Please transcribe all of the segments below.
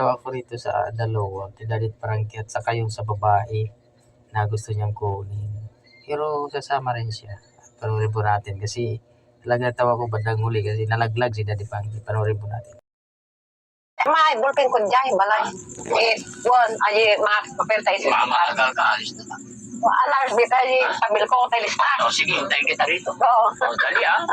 tawa ko rito sa dalawa, kay Daddy Frankie at saka yung sa babae na gusto niyang kunin. Pero sasama rin siya. Panoorin po natin kasi talaga tawa ko bandang huli kasi nalaglag si Daddy Frankie. Panoorin po natin. May bulpin ko dyan, balay. Buwan, ay, mga papel tayo sa Mama, kaalis na. alas, di tayo, pabil ko tayo lista. Sige, hintayin kita rito. Oo. Dali ah.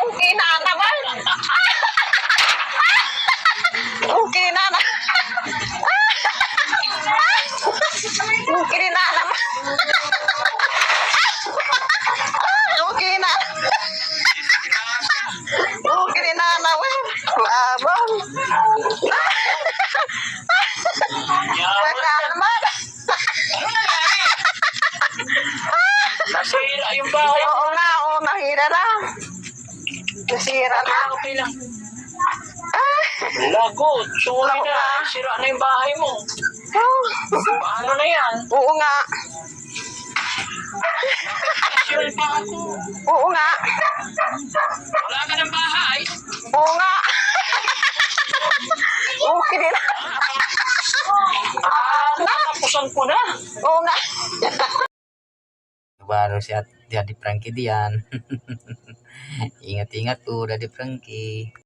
Okay na naman. Okay na na. Okay na naman. Okay na. Okay na naman. Labang. Wala naman. Nasira yung bahay. Oo nga, oo, nahira na. Nasira na. Okay lang. Lagot. Sulit na. Sira na yung bahay mo. Paano na yan? Oo nga. Sira pa ako. Oo nga. Wala ka ng bahay. Oo nga. Okay din. Natapusan ko na. Oo nga. Baru si Daddy Frankie diyan. Ingat-ingat po Daddy Frankie.